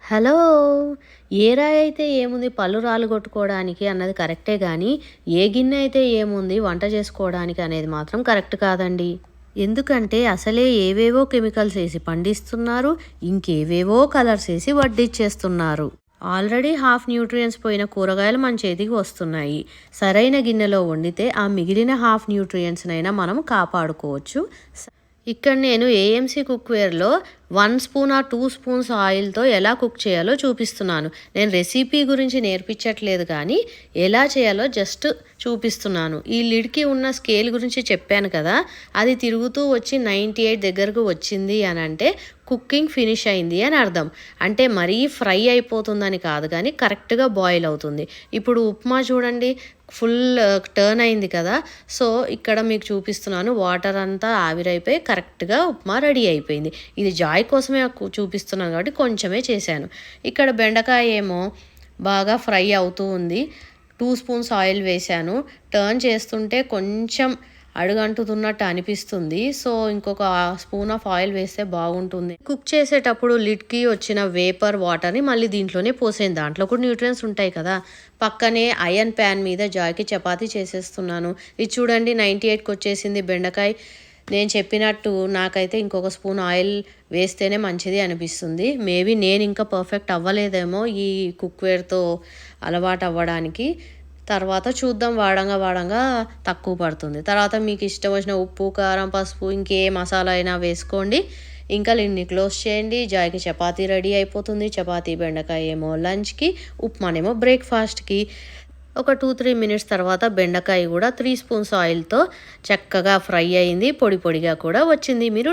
Hello! ఏ రాయయితే ఏముంది పళ్ళు రాలగొట్టుకోవడానికి అన్నది కరెక్టే గానీ, ఏ గిన్నె అయితే ఏముంది వంట చేసుకోవడానికి అనేది మాత్రం కరెక్ట్ కాదండి. ఎందుకంటే అసలే ఏవేవో కెమికల్స్ ఏసి పండిస్తున్నారు. ఇంకేవేవో కలర్స్ ఏసి వడ్డిచ్చేస్తున్నారు. ఆల్రెడీ హాఫ్ న్యూట్రియంట్స్ పోయిన కూరగాయలు మన చేతికి వస్తున్నాయి. సరైన గిన్నెలో వండితే ఆ మిగిలిన హాఫ్ న్యూట్రియంట్స్‌నైనా మనం కాపాడుకోవచ్చు. ఇక్కడ నేను ఏఎంసీ కుక్‌వేర్‌లో 1 స్పూన్ ఆర్ 2 స్పూన్స్ ఆయిల్‌తో ఎలా కుక్ చేయాలో చూపిస్తున్నాను. నేను రెసిపీ గురించి నేర్పించట్లేదు కానీ, ఎలా చేయాలో జస్ట్ చూపిస్తున్నాను. ఈ లిడ్‌కి ఉన్న స్కేల్ గురించి చెప్పాను కదా! అది తిరుగుతూ వచ్చి 98 దగ్గరకు వచ్చింది అనంటే కుకింగ్ ఫినిష్ అయింది అని అర్థం. అంటే మరీ ఫ్రై అయిపోతుందని కాదు కానీ, కరెక్ట్‌గా బాయిల్ అవుతుంది. ఇప్పుడు ఉప్మా చూడండి ఫుల్ టర్న్ అయింది కదా! సో, ఇక్కడ మీకు చూపిస్తున్నాను. వాటర్ అంతా ఆవిరైపోయి కరెక్ట్‌గా ఉప్మా రెడీ అయిపోయింది. ఇది జాయ్ కోసమే చూపిస్తున్నాను కాబట్టి కొంచెమే చేశాను. ఇక్కడ బెండకాయ ఏమో బాగా ఫ్రై అవుతూ ఉంది. 2 స్పూన్స్ ఆయిల్ వేశాను. టర్న్ చేస్తుంటే కొంచెం అడుగంటుతున్నట్టు అనిపిస్తుంది. సో, ఇంకొక స్పూన్ ఆఫ్ ఆయిల్ వేస్తే బాగుంటుంది. కుక్ చేసేటప్పుడు లిడ్‌కి వచ్చిన వేపర్ వాటర్‌ని మళ్ళీ దీంట్లోనే పోసేను. దాంట్లో కూడా న్యూట్రియంట్స్ ఉంటాయి కదా! పక్కనే ఐరన్ ప్యాన్ మీద జాయ్‌కి చపాతీ చేసేస్తున్నాను. ఇది చూడండి 98కి వచ్చేసింది బెండకాయ. నేను చెప్పినట్టు నాకైతే ఇంకొక స్పూన్ ఆయిల్ వేస్తేనే మంచిది అనిపిస్తుంది. మేబీ నేను ఇంకా పర్ఫెక్ట్ అవ్వలేదేమో ఈ కుక్‌వేర్‌తో అలవాటు అవ్వడానికి. తర్వాత చూద్దాం వాడంగా తక్కువ పడుతుంది. తర్వాత మీకు ఇష్టం వచ్చిన ఉప్పు, కారం, పసుపు ఇంకే మసాలా అయినా వేసుకోండి. ఇంకా లిడ్‌ని క్లోజ్ చేయండి. జాయ్‌కి చపాతీ రెడీ అయిపోతుంది. చపాతీ, బెండకాయ ఏమో లంచ్‌కి, ఉప్మానేమో బ్రేక్‌ఫాస్ట్‌కి. ఒక 2-3 మినిట్స్ తర్వాత బెండకాయ కూడా 3 స్పూన్స్ ఆయిల్‌తో చక్కగా ఫ్రై అయింది. పొడి పొడిగా కూడా వచ్చింది. మీరు